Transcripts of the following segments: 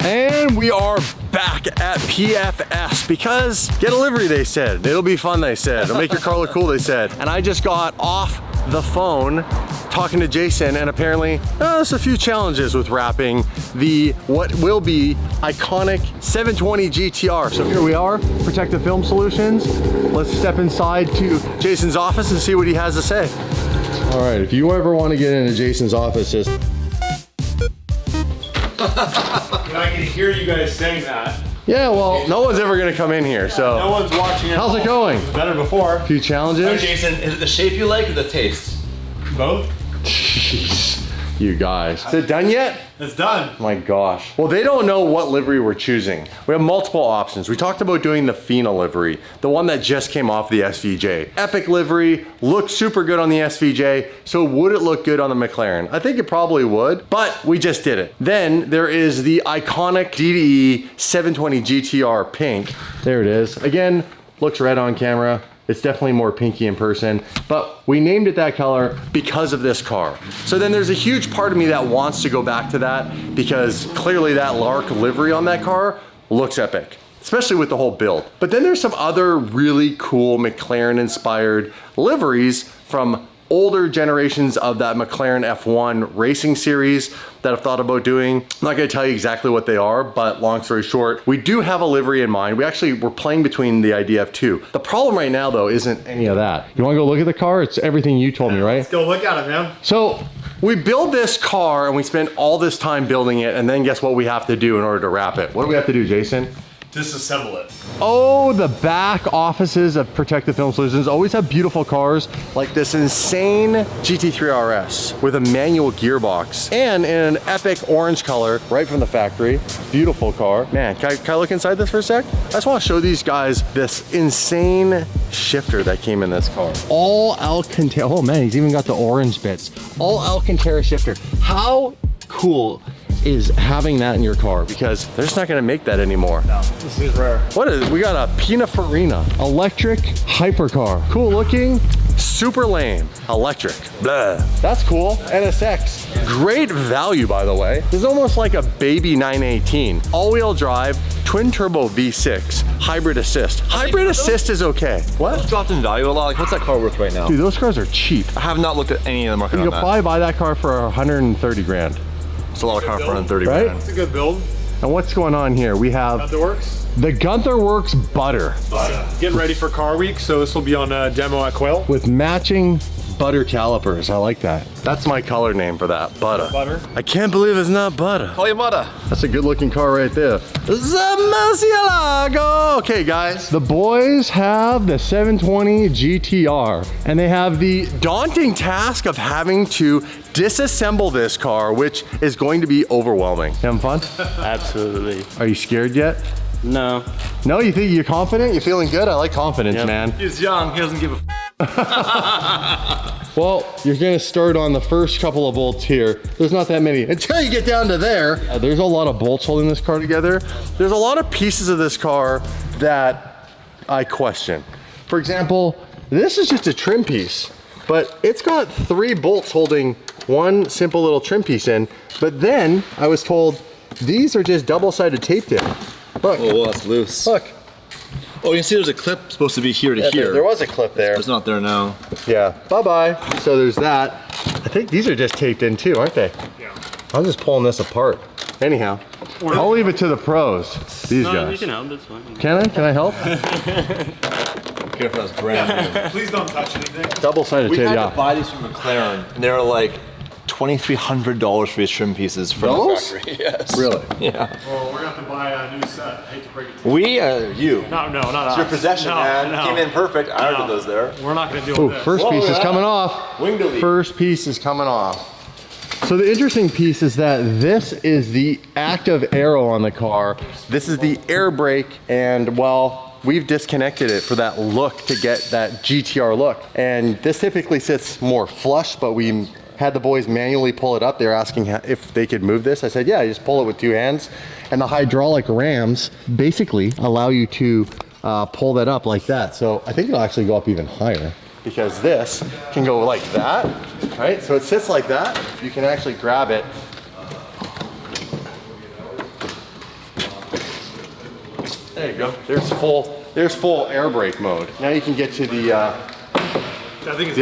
And we are back at PFS because get a livery, they said. It'll be fun, they said. It'll make your car look cool, they said. And I just got off the phone talking to Jason, and apparently there's a few challenges with wrapping the what will be iconic 720 GTR. So here we are, Protective Film Solutions. Let's step inside to Jason's office and see what he has to say. All right, if you ever want to get into Jason's office, just I can hear you guys saying that. yeah, well, no one's ever gonna come in here, so. No one's watching it. How's it going? It was better before. A few challenges. Hey, Jason, is it the shape you like or the taste? Both? Jeez, you guys. Is it done yet? It's done. My gosh. Well, they don't know what livery we're choosing. We have multiple options. We talked about doing the Fina livery, the one that just came off the SVJ. Epic livery, looks super good on the SVJ, so would it look good on the McLaren? I think it probably would, but we just did it. Then there is the iconic DDE 720 GTR pink. There it is. Again, looks red on camera. It's definitely more pinky in person, but we named it that color because of this car. So then there's a huge part of me that wants to go back to that because clearly that Lark livery on that car looks epic, especially with the whole build. But then there's some other really cool McLaren inspired liveries from older generations of that McLaren F1 racing series that I've thought about doing. I'm not gonna tell you exactly what they are, but long story short, we do have a livery in mind. We're playing between the idea of two. The problem right now though isn't any of that. You wanna go look at the car? It's everything you told me, right? Let's go look at it, man. So we build this car and we spend all this time building it, and then guess what we have to do in order to wrap it? What do we have to do, Jason? Disassemble it. Oh, the back offices of Protective Film Solutions always have beautiful cars like this insane GT3 RS with a manual gearbox and in an epic orange color right from the factory. Beautiful car. Man, can I look inside this for a sec? I just want to show these guys this insane shifter that came in this car. All Alcantara. Oh man, he's even got the orange bits. All Alcantara shifter. How cool is having that in your car, because they're just not gonna make that anymore. No, this is rare. What is, we got a Pininfarina electric hypercar. Cool looking, super lame, electric, blah. That's cool, NSX. Great value, by the way. This is almost like a baby 918. All-wheel drive, twin turbo V6, hybrid assist. Hybrid assist is okay. What? It's dropped in value a lot. Like, what's that car worth right now? Dude, those cars are cheap. I have not looked at any of the market You on could that. probably buy that car for 130 grand. It's a lot of car for 130 Right? grand. It's a good build. And what's going on here? We have Gunther Works. the Gunther Works butter Getting ready for car week, so this will be on demo at Quail. with matching butter calipers. I like that. That's my color name for that, butter. Butter. I can't believe it's not butter. Call you Mata. That's a good looking car right there. The Murcielago. Okay guys, the boys have the 720 GTR and they have the daunting task of having to disassemble this car, which is going to be overwhelming. You having fun? Absolutely. Are you scared yet? No. No, you think you're confident? You feeling good? I like confidence, man. He's young. He doesn't give a Well, you're gonna start on the first couple of bolts here. There's not that many until you get down to there. There's a lot of bolts holding this car together. There's a lot of pieces of this car that I question. For example, this is just a trim piece, but it's got 3 bolts holding one simple little trim piece in. But then I was told these are just double-sided taped in. Look, Oh, that's loose. look. Oh, you can see there's a clip supposed to be here to here. There was a clip there. It's not there now. Yeah, bye-bye. So there's that. I think these are just taped in too, aren't they? Yeah. I'm just pulling this apart. Anyhow, I'll leave it to the pros, these No, guys. you can help, that's fine. Can I? Can I help? Careful, that's brand new. Please don't touch anything. Double-sided We tape, had yeah. to buy these from McLaren, and they were like $2,300 for these trim pieces from Those? the factory. Yes. Really? Yeah. Well, we're gonna have to buy a new set. I hate to break it to you. We, you. No, not us. It's your possession, no, man. No. Came in perfect. I ordered those there. We're not gonna deal Oh, with this. first piece is coming off. Wing delete. First piece is coming off. So the interesting piece is that this is the active arrow on the car. This is the air brake, and well, we've disconnected it for that look to get that GTR look. And this typically sits more flush, but we had the boys manually pull it up. They were asking if they could move this. I said, yeah, you just pull it with 2 hands. And the hydraulic rams basically allow you to pull that up like that. So I think it'll actually go up even higher, because this can go like that, right? So it sits like that. You can actually grab it There you go. There's full air brake mode. Now you can get to the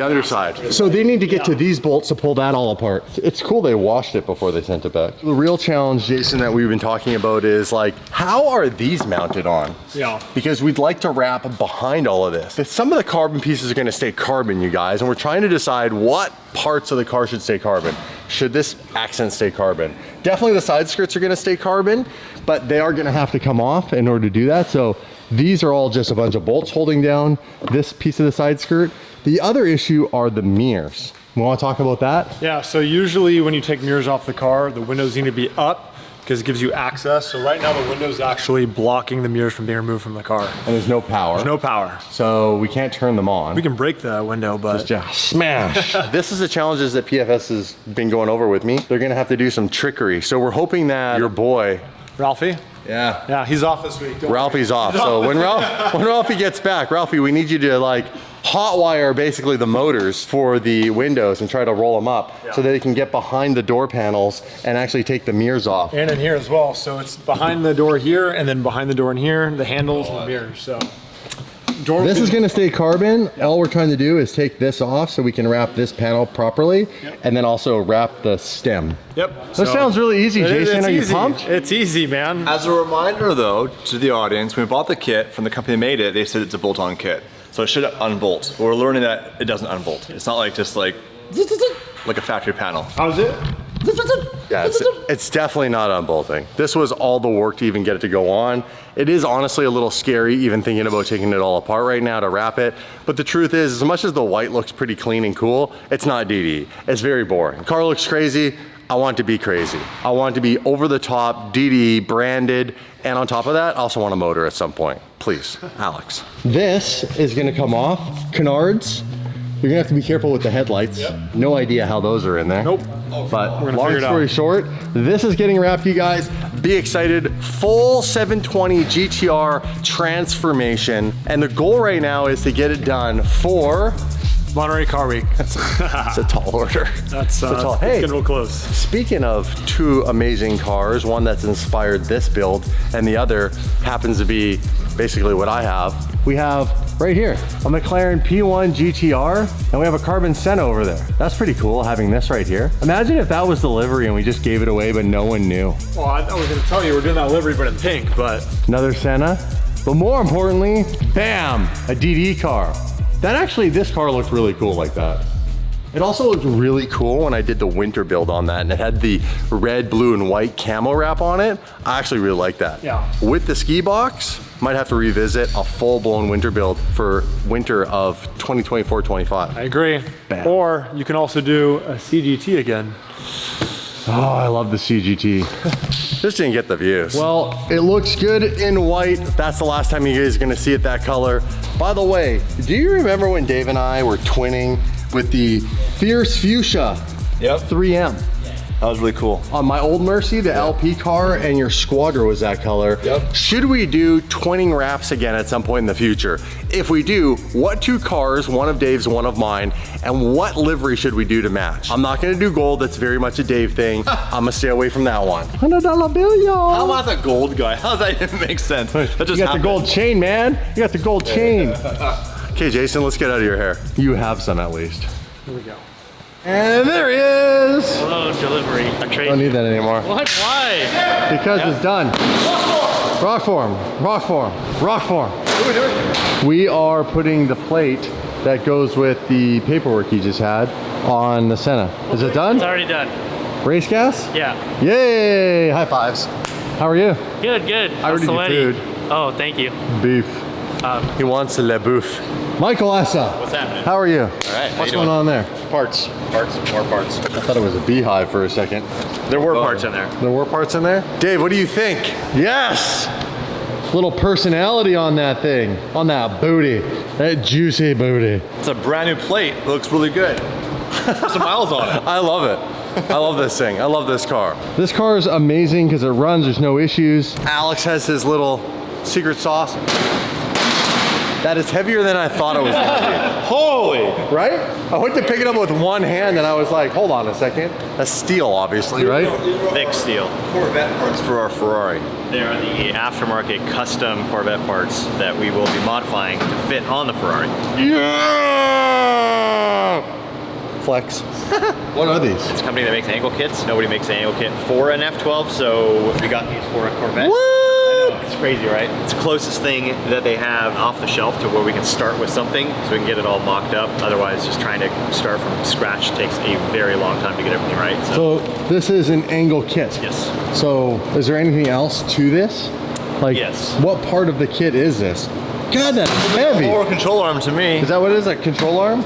other side. So they need to get to these bolts to pull that all apart. It's cool they washed it before they sent it back. The real challenge, Jason, that we've been talking about is like, how are these mounted on? Yeah. Because we'd like to wrap behind all of this. Some of the carbon pieces are gonna stay carbon, you guys, and we're trying to decide what parts of the car should stay carbon. Should this accent stay carbon? Definitely the side skirts are gonna stay carbon, but they are gonna have to come off in order to do that. So these are all just a bunch of bolts holding down this piece of the side skirt. The other issue are the mirrors. We want to talk about that? Yeah, so usually when you take mirrors off the car, the windows need to be up because it gives you access. So right now the window's actually blocking the mirrors from being removed from the car. And there's no power. There's no power. So we can't turn them on. We can break the window, but... Just smash. This is the challenges that PFS has been going over with me. They're gonna have to do some trickery. So we're hoping that your boy, Ralphie? yeah, Yeah, he's off this week. Ralphie's off. So when Ralphie gets back, Ralphie, we need you to like hot wire basically the motors for the windows and try to roll them up so that they can get behind the door panels and actually take the mirrors off. And in here as well. So it's behind the door here and then behind the door in here, the handles and the mirrors, so. This is gonna stay carbon. All we're trying to do is take this off so we can wrap this panel properly and then also wrap the stem. Yep. That sounds really easy, Jason. Are you pumped? It's easy, man. As a reminder though, to the audience, when we bought the kit from the company that made it, they said it's a bolt-on kit. So it should unbolt. But we're learning that it doesn't unbolt. It's not like just like a factory panel. How's it? Yeah, it's definitely not unbolting. This was all the work to even get it to go on. It is honestly a little scary even thinking about taking it all apart right now to wrap it. But the truth is, as much as the white looks pretty clean and cool, it's not DD. It's very boring. Car looks crazy. I want it to be crazy. I want it to be over the top, DD, branded, and on top of that, I also want a motor at some point. Please, Alex. This is gonna come off. Canards. You're gonna have to be careful with the headlights. Yep. No idea how those are in there. Nope. But long story short, this is getting wrapped, you guys. Be excited. Full 720 GTR transformation. And the goal right now is to get it done for Monterey Car Week. It's a tall order. That's Hey, getting real close. Speaking of two amazing cars, one that's inspired this build and the other happens to be basically what I have. We have right here a McLaren P1 GTR and we have a carbon Senna over there. That's pretty cool having this right here. Imagine if that was the livery and we just gave it away but no one knew. Well, I was gonna tell you we're doing that livery but in pink, but. Another Senna, but more importantly, bam, a DD car. This car looked really cool like that. It also looked really cool when I did the winter build on that and it had the red, blue, and white camo wrap on it. I actually really like that. Yeah. With the ski box, might have to revisit a full-blown winter build for winter of 2024-25. I agree. Bam. Or you can also do a CGT again. Oh, I love the CGT. Just didn't get the views. Well, it looks good in white. That's the last time you guys are gonna see it that color. By the way, do you remember when Dave and I were twinning with the Fierce Fuchsia 3M? That was really cool. On my old Mercy, the LP car, and your Squadra was that color. Yep. Should we do twinning wraps again at some point in the future? If we do, what two cars, one of Dave's, one of mine, and what livery should we do to match? I'm not gonna do gold, that's very much a Dave thing. I'm gonna stay away from that one. $100 bill, y'all. How about the gold guy? How does that even make sense? That just You got happened. the gold chain, man. You got the gold chain. Okay, Jason, let's get out of your hair. You have some at least. Here we go. And there he is. Hello, delivery. Don't need that anymore. What? Why? Because it's done. Rock form, rock form, rock form. We are putting the plate that goes with the paperwork you just had on the Senna. Is it done? It's already done. Race gas? Yeah. Yay! High fives. How are you? Good, good. I already did food. Oh, thank you. Beef. He wants le bouffe. Michael Essa. What's happening? How are you? All right. What's going on there? Parts, more parts. I thought it was a beehive for a second. There were parts in there. There were parts in there? Dave, what do you think? Yes! Little personality on that thing, on that booty, that juicy booty. It's a brand new plate. It looks really good. Put some miles on it. I love it. I love this thing. I love this car. This car is amazing because it runs, there's no issues. Alex has his little secret sauce. That is heavier than I thought it was gonna be. Holy! Right? I went to pick it up with one hand and I was like, hold on a second. That's steel, obviously, right? Thick steel. Corvette parts for our Ferrari. They are the aftermarket custom Corvette parts that we will be modifying to fit on the Ferrari. Yeah! Flex. What are these? It's a company that makes angle kits. Nobody makes an angle kit for an F12, so we got these for a Corvette. What? It's crazy, right? It's the closest thing that they have off the shelf to where we can start with something so we can get it all mocked up. Otherwise, just trying to start from scratch takes a very long time to get everything right. So this is an angle kit. Yes. So is there anything else to this? Like, Yes. what part of the kit is this? God, that's heavy. Lower control arm to me. Is that what it is, a control arm?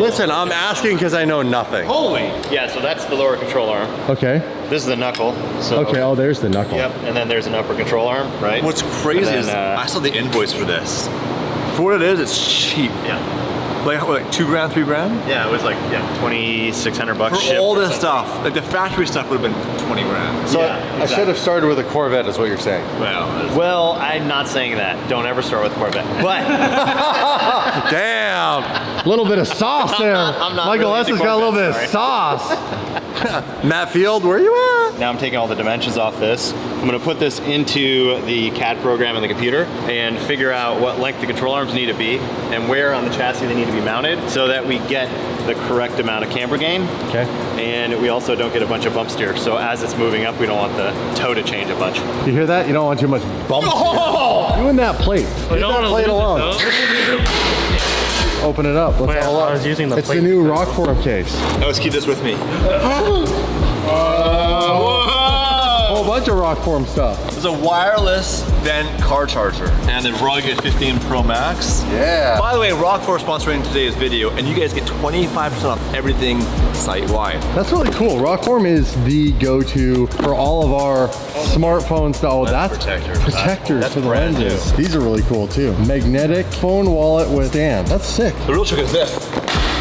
Listen, I'm asking because I know nothing. Holy! Yeah, so that's the lower control arm. Okay. This is the knuckle. So, Okay, oh, there's the knuckle. Yep, and then there's an upper control arm, right? What's crazy And is then, I saw the invoice for this. For what it is, it's cheap. Yeah. Like what, 2 grand, 3 grand? Yeah, it was like, $2,600 For shipped all or this something. stuff, like the factory stuff would have been 20 grand. So Yeah, I should have started with a Corvette, is what you're saying. Well, I'm not saying that. Don't ever start with Corvette. But Damn! A little bit of sauce there. I'm not Michael really S. has into got a little bit Corvettes, of sauce. Matt Field, where you at? now I'm taking all the dimensions off this. I'm gonna put this into the CAD program in the computer and figure out what length the control arms need to be and where on the chassis they need to be mounted so that we get the correct amount of camber gain. Okay. And we also don't get a bunch of bump steer. So as it's moving up, we don't want the toe to change a bunch. You hear that? You don't want too much bump. Doing that plate. Leave that plate alone. Open it up. Let's Wait, all I was using the It's the plate new first. Rockform case. Now let's keep this with me. A whole bunch of Rockform stuff. There's a wireless vent car charger and the rugged 15 Pro Max. Yeah. By the way, Rockform sponsoring today's video, and you guys get 25% off everything site-wide. That's really cool. Rockform is the go-to for all of our smartphones. Oh, that's protectors. protectors That's for the brand lenses. These are really cool too. Magnetic phone wallet with stand. That's sick. The real trick is this.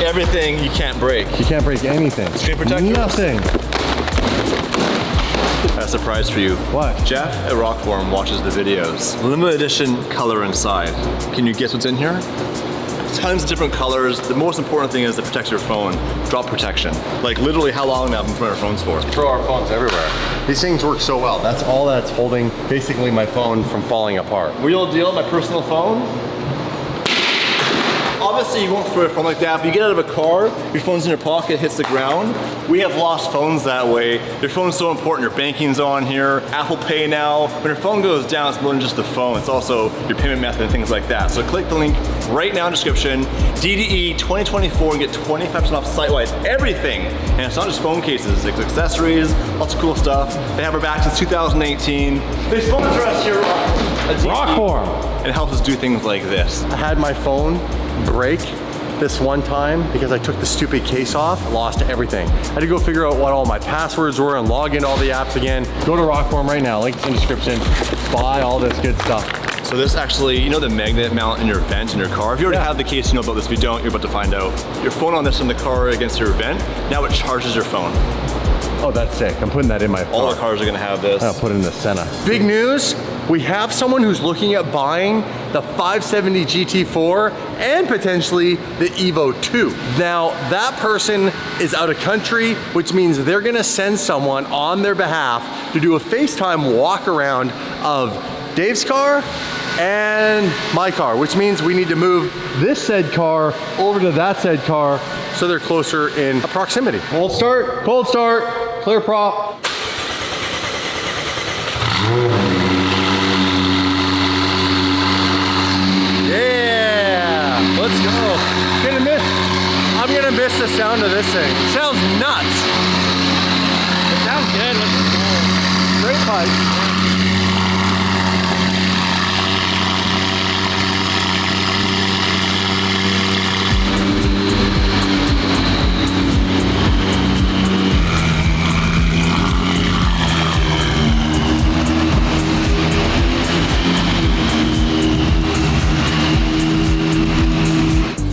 Everything you can't break. You can't break anything. Screen protectors? Nothing. A surprise for you. What? Jeff at Rockform watches the videos. Limited edition color inside. Can you guess what's in here? Tons of different colors. The most important thing is to protect your phone. Drop protection. Like literally how long now have we been putting our phones for? Throw our phones everywhere. These things work so well. That's all that's holding basically my phone from falling apart. Real deal, my personal phone. Obviously you won't throw your phone like that, but you get out of a car, your phone's in your pocket, hits the ground. We have lost phones that way. Your phone's so important, your banking's on here, Apple Pay now. When your phone goes down, it's more than just the phone, it's also your payment method and things like that. So click the link right now in the description, DDE 2024, and get 25% off site-wide everything. And it's not just phone cases, it's accessories, lots of cool stuff. They have our back since 2018. They sponsor us here at DDE. Rockform. It helps us do things like this. I had my phone break this one time because I took the stupid case off, lost everything. I had to go figure out what all my passwords were and log into all the apps again. Go to Rockform right now, link's in the description. Buy all this good stuff. So this actually, you know the magnet mount in your vent in your car? If you already have the case, you know about this. If you don't, you're about to find out. Your phone on this in the car against your vent, now it charges your phone. Oh, that's sick. I'm putting that in my All car. our cars are gonna have this. I'll put it in the Senna. Big news, we have someone who's looking at buying the 570 GT4 and potentially the Evo 2. Now, that person is out of country, which means they're gonna send someone on their behalf to do a FaceTime walk around of Dave's car and my car, which means we need to move this said car over to that said car so they're closer in proximity. Cold start, clear prop. Yeah, let's go. I'm gonna miss the sound of this thing. Sounds nuts. It sounds good. Great pipe.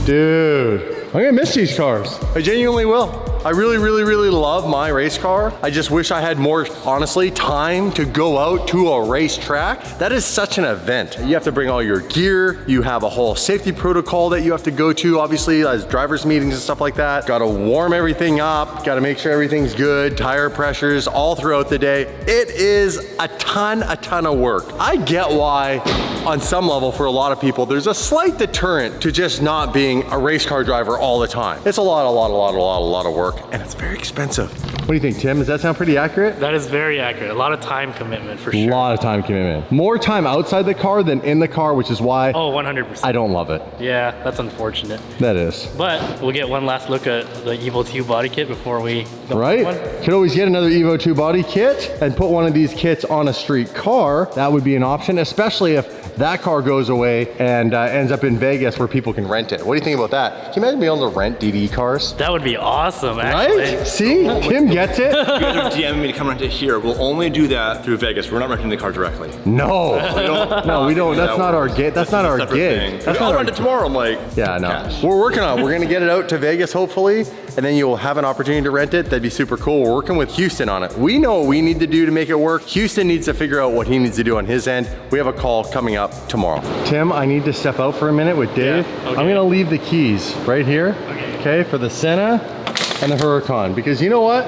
Dude, I'm gonna miss these cars. I genuinely will. I really, really, really love my race car. I just wish I had more, honestly, time to go out to a racetrack. That is such an event. You have to bring all your gear. You have a whole safety protocol that you have to go to, obviously, as drivers meetings and stuff like that. Got to warm everything up. Got to make sure everything's good. Tire pressures all throughout the day. It is a ton of work. I get why, on some level, for a lot of people, there's a slight deterrent to just not being a race car driver all the time. It's a lot of work, and it's very expensive. What do you think, Tim? Does that sound pretty accurate? That is very accurate. A lot of time commitment for sure. A lot of time commitment. More time outside the car than in the car, which is why Oh, 100%. I don't love it. Yeah, that's unfortunate. That is. But we'll get one last look at the Evo 2 body kit before we go Right? one. Could always get another Evo 2 body kit and put one of these kits on a street car. That would be an option, especially if that car goes away and ends up in Vegas where people can rent it. What do you think about that? Can you imagine being able to rent DD cars? That would be awesome, actually. Right? See? Tim gets it. You guys are DMing me to come rent it here. We'll only do that through Vegas. We're not renting the car directly. No. No, we don't. That's not our gig. That's not our gig. That's I'll not rent it tomorrow. I'm like, Yeah, no. cash. We're working on it. We're gonna get it out to Vegas, hopefully, and then you'll have an opportunity to rent it. That'd be super cool. We're working with Houston on it. We know what we need to do to make it work. Houston needs to figure out what he needs to do on his end. We have a call coming up tomorrow. Tim, I need to step out for a minute with Dave. Yeah, okay. I'm gonna leave the keys right here, okay, for the Senna and the Huracan, because you know what?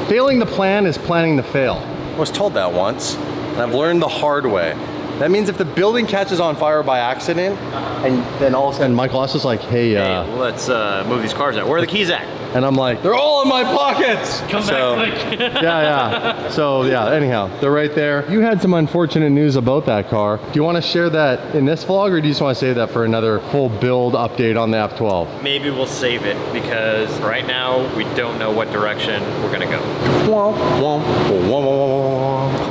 Failing the plan is planning to fail. I was told that once, and I've learned the hard way. That means if the building catches on fire by accident, and then all of a sudden Michael S is like, hey, Let's move these cars out. Where are the keys at? and I'm like, they're all in my pockets. Come back quick. Yeah. So yeah, anyhow, they're right there. You had some unfortunate news about that car. Do you want to share that in this vlog, or do you just want to save that for another full build update on the F12? Maybe we'll save it because right now we don't know what direction we're gonna go. All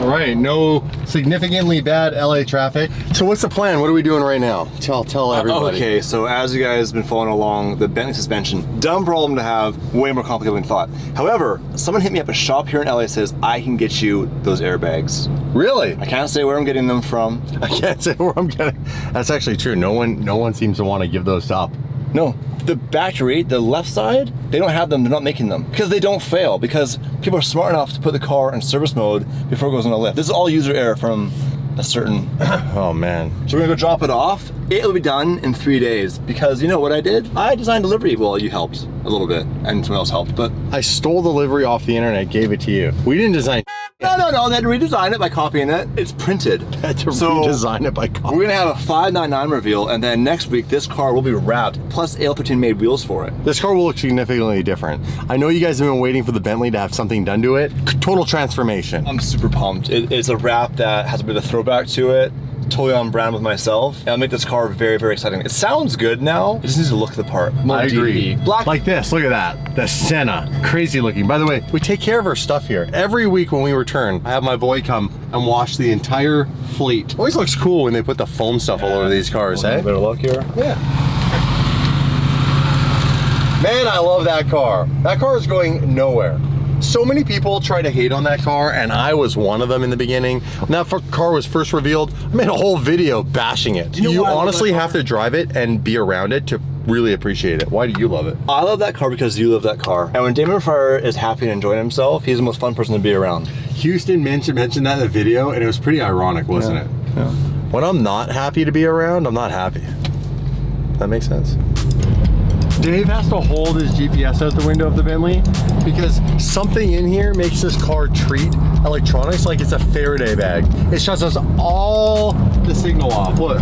right, no significantly bad LA traffic. So what's the plan? What are we doing right now? Tell everybody. Okay, so as you guys have been following along, the Bentley suspension, dumb problem to have, way more complicated than thought. However, someone hit me up at a shop here in LA, says, I can get you those airbags. Really? I can't say where I'm getting them from. I can't say where I'm getting. That's actually true. No one seems to want to give those up. No, the battery, the left side, they don't have them, they're not making them. Because they don't fail, because people are smart enough to put the car in service mode before it goes on a lift. This is all user error from a certain... Oh man. So we're gonna go drop it off. It'll be done in 3 days, because you know what I did? I designed delivery. Well, you helped a little bit, and someone else helped, but... I stole the livery off the internet, gave it to you. We didn't design. No, they had to redesign it by copying it. It's printed. Had to redesign it by copy. We're gonna have a 599 reveal, and then next week this car will be wrapped, plus AL13 made wheels for it. This car will look significantly different. I know you guys have been waiting for the Bentley to have something done to it. Total transformation. I'm super pumped. It's a wrap that has a bit of throwback to it. Totally on brand with myself. And I'll make this car very, very exciting. It sounds good now. It just needs to look the part. More I agree. DD. Black. Like this, look at that. The Senna, crazy looking. By the way, we take care of our stuff here. Every week when we return, I have my boy come and wash the entire fleet. Always looks cool when they put the foam stuff all over these cars, A eh? bit of luck here. Yeah. Man, I love that car. That car is going nowhere. So many people try to hate on that car, and I was one of them in the beginning. When that car was first revealed, I made a whole video bashing it. You know You why I love honestly that have to drive it and be around it to really appreciate it. Why do you love it? I love that car because you love that car. And when Damon Fryer is happy and enjoying himself, he's the most fun person to be around. Houston mentioned that in the video, and it was pretty ironic, wasn't it? Yeah. When I'm not happy to be around, I'm not happy. That makes sense. Dave has to hold his GPS out the window of the Bentley because something in here makes this car treat electronics like it's a Faraday bag. It shuts us all the signal off. Look.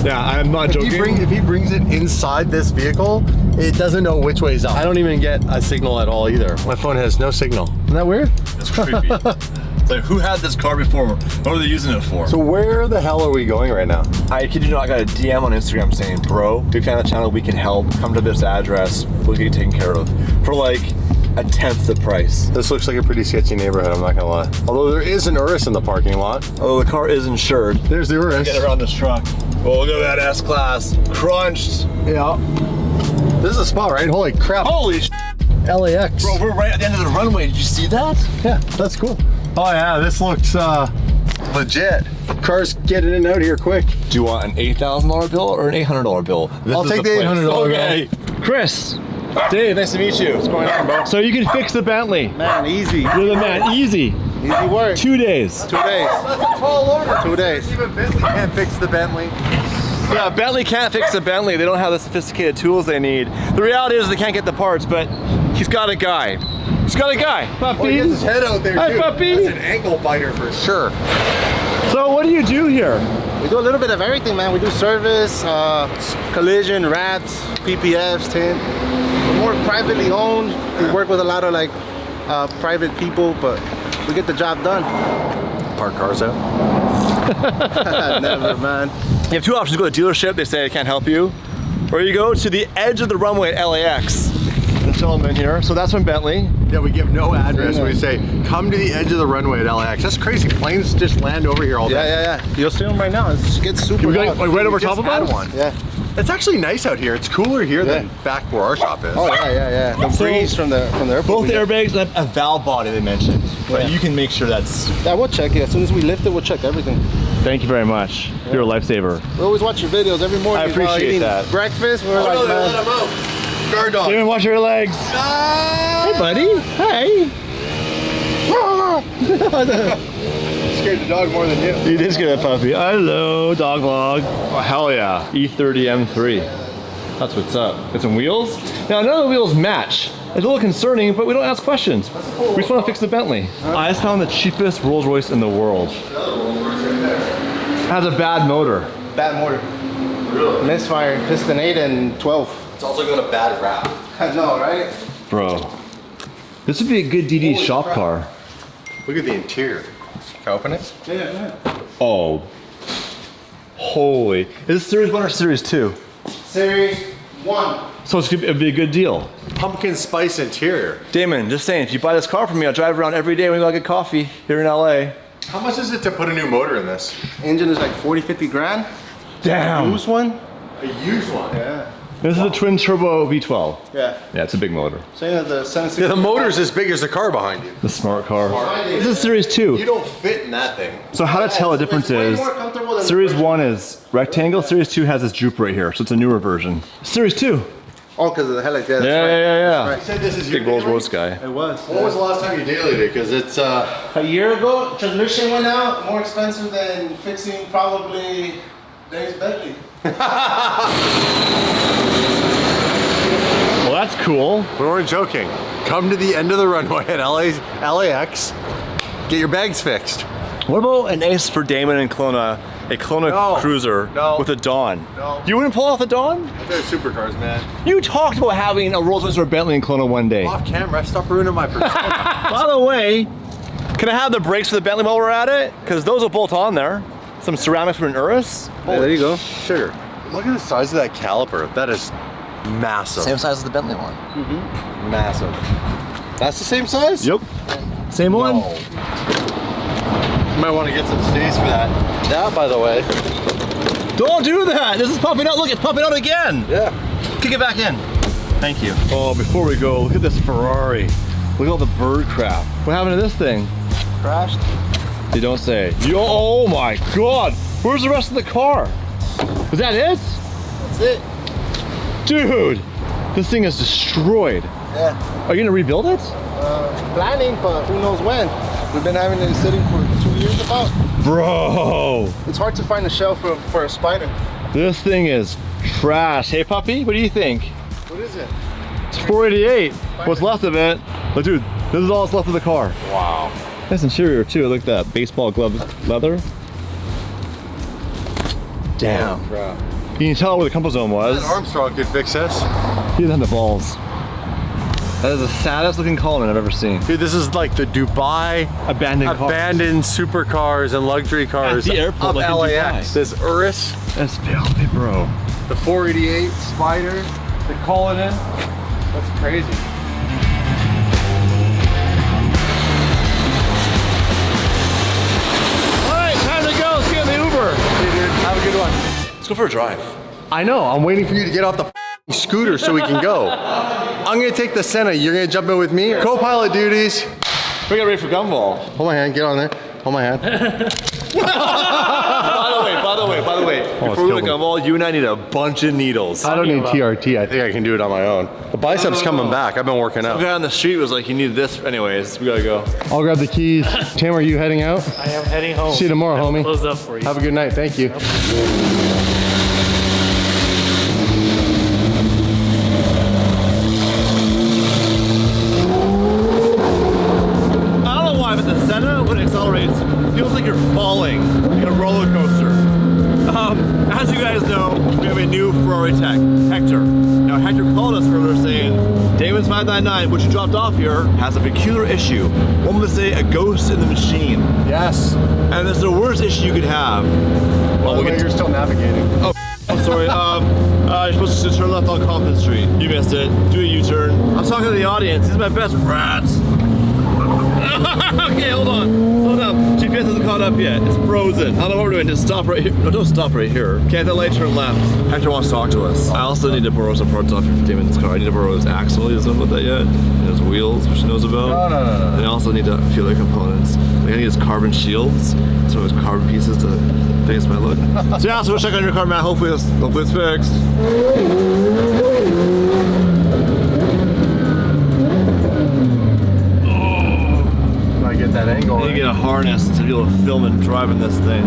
Yeah, I'm not joking. If he brings it inside this vehicle, it doesn't know which way is up. I don't even get a signal at all either. My phone has no signal. Isn't that weird? That's creepy. It's like, who had this car before? What are they using it for? So where the hell are we going right now? I kid you not, I got a DM on Instagram saying, bro, big fan of the channel, we can help. Come to this address, we'll get you taken care of. For like a tenth the price. This looks like a pretty sketchy neighborhood, I'm not gonna lie. Although there is an Urus in the parking lot. Oh, the car is insured. There's the Urus. Get around this truck. Oh, look at that S-Class. Crunched. Yeah. This is a spot, right? Holy crap. Holy sh**. LAX. Bro, we're right at the end of the runway. Did you see that? Yeah, that's cool. Oh yeah, this looks legit. Cars getting in and out here quick. Do you want an $8,000 bill or an $800 bill? I'll take the $800 bill. Okay. Chris, Dave, nice to meet you. What's going on, bro? So you can fix the Bentley. Man, easy. You're the man. Easy. Easy work. 2 days. 2 days. That's a tall order. 2 days. Even Bentley can't fix the Bentley. Yeah, Bentley can't fix the Bentley. They don't have the sophisticated tools they need. The reality is they can't get the parts, but he's got a guy. He's got a guy. Oh, he gets his head out there, Hi, too. puppy. That's an ankle biter for sure. So what do you do here? We do a little bit of everything, man. We do service, collision, wraps, PPFs, tint. We're more privately owned. We work with a lot of like private people, but we get the job done. Park cars out. Never, man. You have two options. You go to the dealership, they say they can't help you. Or you go to the edge of the runway at LAX. This gentleman here, so that's from Bentley. Yeah, we give no address. We say, come to the edge of the runway at LAX. That's crazy. Planes just land over here all day. Yeah. You'll see them right now. It gets super hot. Right over We top just of had us? one. Yeah. It's actually nice out here. It's cooler here than back where our shop is. Oh yeah. The breeze from the airport. Both we get. airbags have a valve body they mentioned. But Yeah. you can make sure that's... Yeah, we'll check it. As soon as we lift it, we'll check everything. Thank you very much. You're a lifesaver. We always watch your videos every morning. I appreciate while eating that. Breakfast. We're like, man. out. Guard dog. David, watch your legs. Hey, buddy. Hey. Scared the dog more than you. You did get a puppy. Hello, dog vlog. Oh, hell yeah. E30 M3. That's what's up. Got some wheels. Now, none of the wheels match. It's a little concerning, but we don't ask questions. We just want to fix the Bentley. I just found the cheapest Rolls Royce in the world. It has a bad motor. Bad motor. Really? Misfire, piston 8 and 12. It's also got a bad rap. I know, right? Bro. This would be a good DD shop car. Look at the interior. Can I open it? Yeah. Oh. Holy. Is this Series 1 or Series 2? Series 1. So it'd be a good deal. Pumpkin spice interior. Damon, just saying, if you buy this car from me, I'll drive around every day when we go get coffee here in LA. How much is it to put a new motor in this? Engine is like 40, 50 grand. Damn. Used one? A used one. Yeah. This is a twin turbo V12. Yeah. Yeah, it's a big motor. Same as the 760. Yeah, the motor's as big as the car behind you. The smart car. This is Series 2. You don't fit in that thing. So how to tell the difference way is, more comfortable than the Series first 1 is rectangle, Series 2 has this droop right here, so it's a newer version. Series 2. Oh, because of the headlights. Yeah, that's Yeah, right. yeah, yeah. Right. You said this is your Big Rolls daily? Royce guy. It was. When was the last time you dailied it? Because it's, A year ago, transmission went out, more expensive than fixing probably Dave's Bentley. Well, that's cool. we weren't joking. Come to the end of the runway at LAX. Get your bags fixed. What about an ace for Damon and Kelowna? A Kelowna No. Cruiser No. with a Dawn. No. You wouldn't pull off a Dawn? They're supercars, man. You talked about having a Rolls Royce or a Bentley in Kelowna one day. Off camera, stop ruining my persona. By the way, can I have the brakes for the Bentley while we're at it? Because those will bolt on there. Some ceramics from an Urus. Yeah, there you go. Sugar. Look at the size of that caliper. That is massive. size as the Bentley one. Massive. That's the same size? Yep. Same one. No. You might want to get some stays for that. That, by the way. Don't do that! This is popping out. Look, it's popping out again. Yeah. Kick it back in. Thank you. Oh, before we go, look at this Ferrari. Look at all the bird crap. What happened to this thing? Crashed. They don't say. Oh my God. Where's the rest of the car? Was that it? That's it. Dude, this thing is destroyed. Yeah. Are you gonna rebuild it? Planning, but who knows when. We've been having it sitting for 2 years about. Bro, It's hard to find a shell for a Spider. this thing is trash. Hey puppy, what do you think? What is it? It's 488. What's left of it? But dude, this is all that's left of the car. Wow. Nice interior too. Look at that baseball glove leather. Damn. Crap. You can tell where the comfort zone was. Armstrong could fix this. He doesn't have the balls. That is the saddest looking Coleman I've ever seen. Dude, this is like the Dubai Abandoned cars. abandoned supercars and luxury cars At the airport, of like in LAX. Dubai. This Urus, That's filthy, bro. the 488 Spider, the Cullinan. That's crazy. All right, time to go. Let's get in the Uber. Have a good one. Let's go for a drive. I know, I'm waiting for you to get off the scooter so we can go. I'm gonna take the Senna, you're gonna jump in with me? Co-pilot duties. We got ready for gumball. Hold my hand, get on there. Hold my hand. By the way, Oh, before we Quick, Gumball, you and I need a bunch of needles. I don't need TRT. I think I can do it on my own. The bicep's coming back. I've been working out. The guy on the street was like, you need this. Anyways, we gotta go. I'll grab the keys. Tim, are you heading out? I am heading home. See you tomorrow, homie. Close up for you. Have a good night. Thank you. But the Senna, when it accelerates, feels like you're falling, like a roller coaster. As you guys know, we have a new Ferrari tech, Hector. Now Hector called us earlier saying, Damon's 599, which you dropped off here, has a peculiar issue. One would say a ghost in the machine. Yes. And it's the worst issue you could have. Well, you're still navigating. Oh, I'm sorry. You're supposed to turn left on Compton Street. You missed it. Do a U-turn. I'm talking to the audience. These are my best friends. Okay, hold on. Slow down. GPS hasn't caught up yet. It's frozen. I don't know what we're doing. Just stop right here. No, don't stop right here. Okay, at the light, turn left. Hector wants to talk to us. I also need to borrow some parts off your Damon's car. I need to borrow his axle. He doesn't know about that yet. And his wheels, which he knows about. No. And I also need to feel the components. Like I need his carbon shields. Some of his carbon pieces to face my look. So yeah, so we'll check on your car, Matt. Hopefully it's fixed. Get that angle. You get a harness to be able to film and drive in this thing.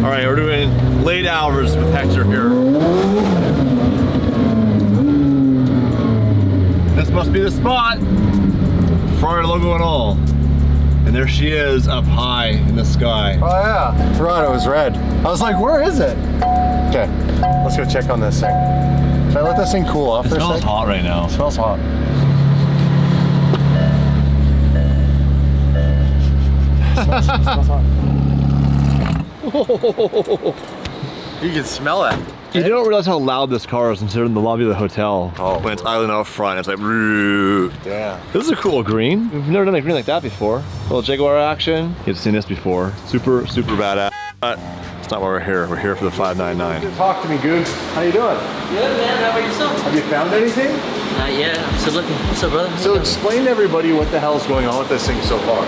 All right, we're doing late hours with Hector here. This must be the spot. Ferrari logo and all. And there she is up high in the sky. Oh yeah, forgot it was red. I was like, where is it? Okay, let's go check on this thing. Should I let this thing cool off for a second? It smells hot right now. It smells hot. You can smell it. You don't realize how loud this car is until in the lobby of the hotel. Oh, when it's idling out front, it's like, yeah. This is a cool green. We've never done a green like that before. A little Jaguar action. You've seen this before. Super badass. But it's not why we're here. We're here for the 599. Talk to me, Goose. How you doing? Good, man. How about yourself? Have you found anything? Not yet. I'm still looking. What's up, brother? So explain to everybody what the hell's going on with this thing so far.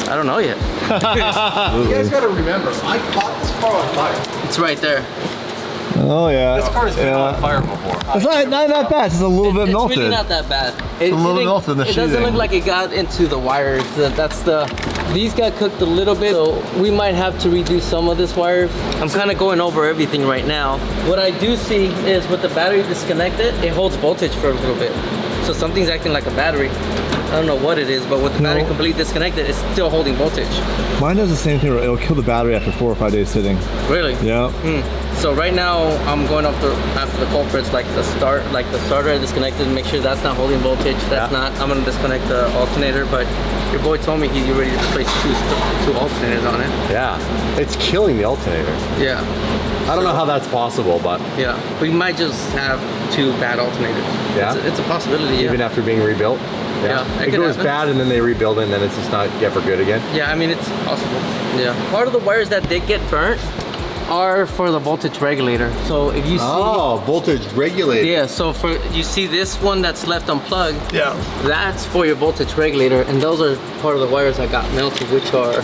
I don't know yet. You guys gotta remember, I caught this car on fire. It's right there. Oh yeah. This car's been on fire before. It's not that bad. It's a little bit melted. It's really not that bad. A little melted in the It doesn't sheathing. look like it got into the wires. These got cooked a little bit, so we might have to redo some of this wire. I'm kind of going over everything right now. What I do see is with the battery disconnected, it holds voltage for a little bit. So something's acting like a battery. I don't know what it is, but with the battery completely disconnected, it's still holding voltage. Mine does the same thing. It'll kill the battery after 4 or 5 days sitting. Really? Yeah. So right now, I'm going after the culprits, like the starter I disconnected, make sure that's not holding voltage. That's not. I'm gonna disconnect the alternator, but your boy told me he's ready to replace two alternators on it. Yeah, it's killing the alternator. Yeah. I don't know how that's possible, but Yeah. We might just have two bad alternators. Yeah? It's a possibility. Yeah. even after being rebuilt. Yeah, it it could goes happen. bad and then they rebuild it and then it's just not ever good again. Yeah, I mean, it's possible. Yeah. Part of the wires that did get burnt are for the voltage regulator. So if you see, voltage regulator. yeah, so you see this one that's left unplugged, Yeah. that's for your voltage regulator, and those are part of the wires that got melted, which are,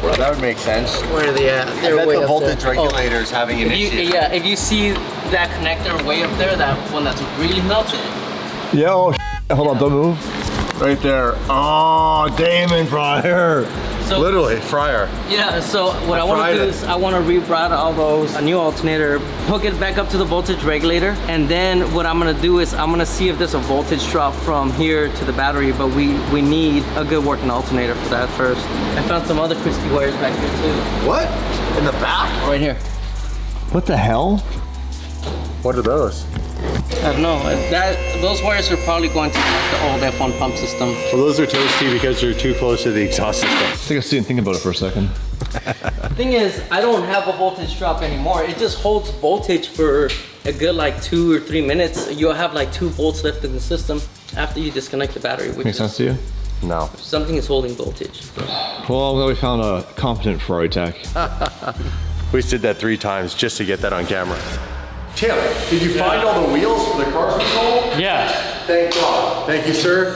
Well, that would make sense. where are they at? I They're bet way the up voltage there. regulator is having an issue. Yeah, if you see that connector way up there, that one that's really melted. Yeah. Oh, hold on. Don't move. Right there. Oh, Damon Fryer. So, Literally, fryer. yeah, so what I want fried to do it. is I want to reroute all those, a new alternator, hook it back up to the voltage regulator, and then what I'm going to do is I'm going to see if there's a voltage drop from here to the battery, but we need a good working alternator for that first. I found some other crispy wires back here too. What? In the back? Right here. What the hell? What are those? I don't know. Those wires are probably going to the old F1 pump system. Well, those are toasty because they're too close to the exhaust system. Take a seat and think about it for a second. The thing is, I don't have a voltage drop anymore. It just holds voltage for a good like 2 or 3 minutes. You'll have like 2 volts left in the system after you disconnect the battery. Which Makes sense to you? No. Something is holding voltage. Well, I'm glad we found a competent Ferrari tech. We did that 3 times just to get that on camera. Tim, did you find all the wheels for the car control? Yeah. Thank God. Thank you, sir.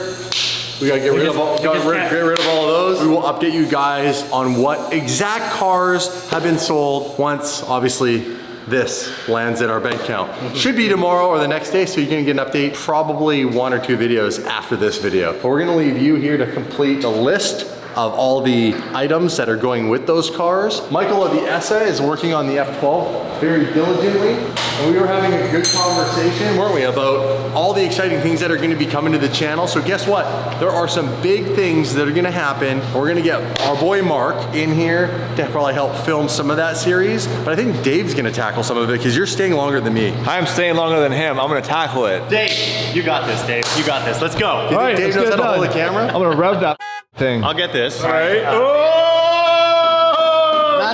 We gotta get rid of all of those. We will update you guys on what exact cars have been sold once, obviously, this lands in our bank account. Should be tomorrow or the next day, so you're gonna get an update, probably 1 or 2 videos after this video. But we're gonna leave you here to complete the list of all the items that are going with those cars. Michael of the ESSA is working on the F12 very diligently, and we were having a good conversation, weren't we, about all the exciting things that are gonna be coming to the channel. So guess what? There are some big things that are gonna happen. We're gonna get our boy Mark in here to probably help film some of that series, but I think Dave's gonna tackle some of it because you're staying longer than me. I'm staying longer than him. I'm gonna tackle it. Dave, you got this, Dave. You got this. Let's go. You think Dave knows how to hold the camera? I'm gonna rev that thing. I'll get this. All right.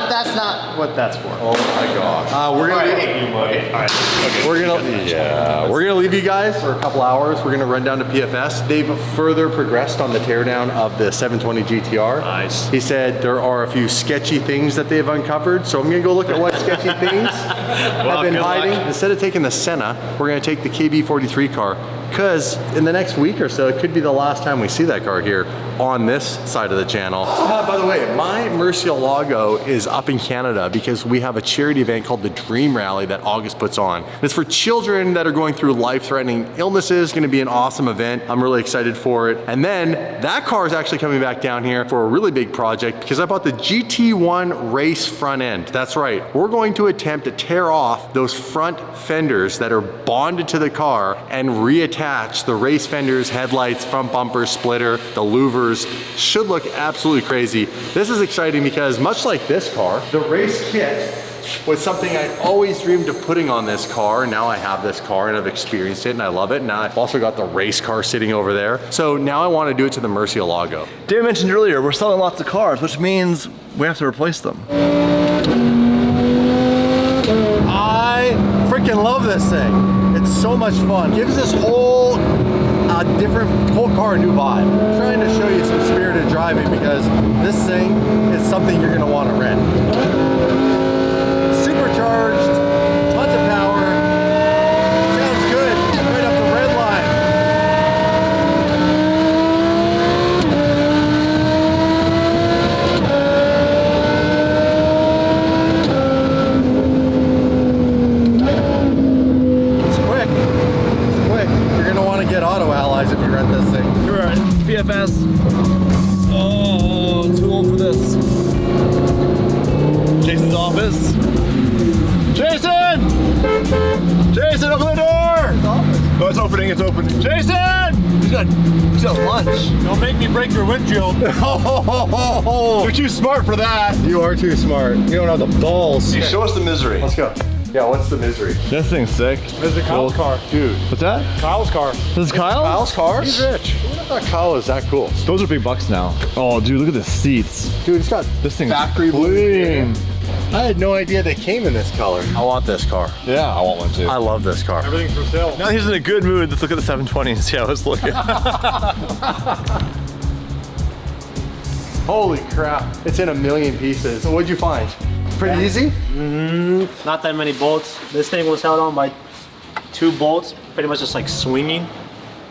That's not what that's for. Oh my gosh. We're gonna leave you guys for a couple hours. We're gonna run down to PFS. They've further progressed on the teardown of the 720 GTR. Nice. He said there are a few sketchy things that they've uncovered, so I'm gonna go look at what sketchy things have been hiding. Instead of taking the Senna, we're gonna take the KB43 car, because in the next week or so, it could be the last time we see that car here on this side of the channel. By the way, my Murcielago is up in Canada because we have a charity event called the Dream Rally that August puts on. It's for children that are going through life-threatening illnesses. It's gonna be an awesome event. I'm really excited for it. And then that car is actually coming back down here for a really big project because I bought the GT1 race front end. That's right. We're going to attempt to tear off those front fenders that are bonded to the car and reattach the race fenders, headlights, front bumper, splitter, the louvers. Should look absolutely crazy. This is exciting because much like this car, the race kit was something I always dreamed of putting on this car. Now I have this car and I've experienced it and I love it. Now I've also got the race car sitting over there. So now I want to do it to the Murcielago. Dave mentioned earlier, we're selling lots of cars, which means we have to replace them. I freaking love this thing. It's so much fun. Gives this whole whole car a new vibe. I'm trying to show you some spirited driving because this thing is something you're gonna want to rent. Supercharged, tons of power, sounds good, right up the red line. It's quick, it's quick. You're gonna want to get Auto Allies if you rent this thing. You're right. PFS. Oh, too old for this. Jason's office. Jason! Jason, open the door! Oh, it's opening, it's open. Jason! He's got lunch. Don't make me break your windshield. You're too smart for that. You are too smart. You don't have the balls. Show us the misery. Let's go. Yeah, what's the misery? This thing's sick. This is Kyle's car. Dude. What's that? Kyle's car. This is Kyle's? Kyle's cars? He's rich. I thought Kyle was that cool. Those are big bucks now. Oh, dude, look at the seats. Dude, it's got This thing's factory clean. I had no idea they came in this color. I want this car. Yeah, I want one too. I love this car. Everything's for sale. Now he's in a good mood. Let's look at the 720 and see how it's looking. Holy crap. It's in a million pieces. So what'd you find? Pretty easy? Not that many bolts. This thing was held on by 2 bolts, pretty much just like swinging.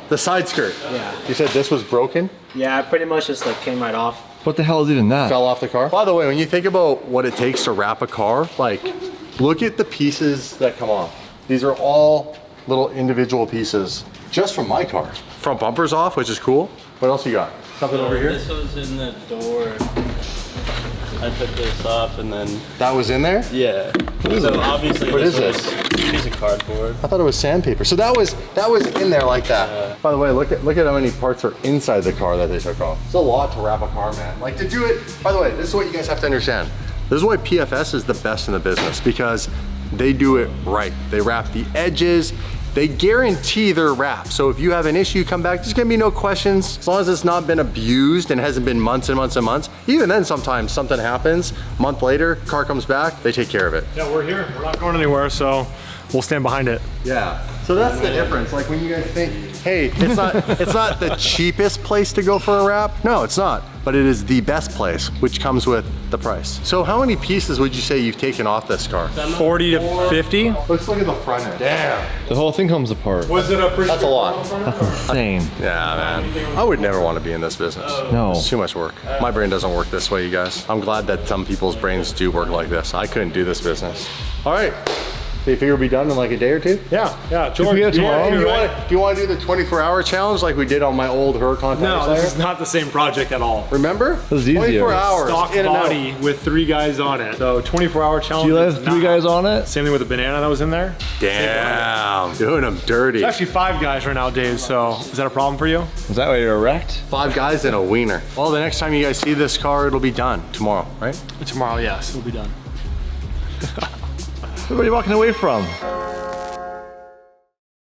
The side skirt. Yeah. You said this was broken? Yeah, pretty much just like came right off. What the hell is even that? Fell off the car. By the way, when you think about what it takes to wrap a car, like, look at the pieces that come off. These are all little individual pieces just from my car. Front bumper's off, which is cool. What else you got? Something over here? This was in the door. I took this off and then, That was in there? yeah. So obviously What is was this? a piece of cardboard. I thought it was sandpaper. So that was in there like that. By the way, look at how many parts are inside the car that they took off. It's a lot to wrap a car, man. Like to do it, by the way, this is what you guys have to understand. This is why PFS is the best in the business because they do it right. They wrap the edges. They guarantee their wrap. So if you have an issue, come back. There's gonna be no questions. As long as it's not been abused and hasn't been months and months and months. Even then, sometimes something happens. A month later, car comes back, they take care of it. Yeah, we're here. We're not going anywhere, so we'll stand behind it. Yeah. So that's the difference. Like when you guys think, hey, it's not the cheapest place to go for a wrap. No, it's not. But it is the best place, which comes with the price. So how many pieces would you say you've taken off this car? 40 to 50. Let's look at the front end. Damn. The whole thing comes apart. Was it a pretty That's a lot. Insane. Yeah, man. I would never want to be in this business. No. It's too much work. My brain doesn't work this way, you guys. I'm glad that some people's brains do work like this. I couldn't do this business. All right. Do you figure we'll be done in like a day or two? Yeah, George. Do you want to do the 24-hour challenge like we did on my old Huracan? No, this is not the same project at all. Remember? was easier. 24 hours. Stock in and out. body with 3 guys on it. So 24-hour challenge. Do you have is 3 not- guys on it? Same thing with the banana that was in there. Damn, doing them dirty. It's actually 5 guys right now, Dave. So is that a problem for you? Is that why you're wrecked? 5 guys and a wiener. Well, the next time you guys see this car, it'll be done tomorrow, right? Tomorrow, yes, it'll be done. What are you walking away from?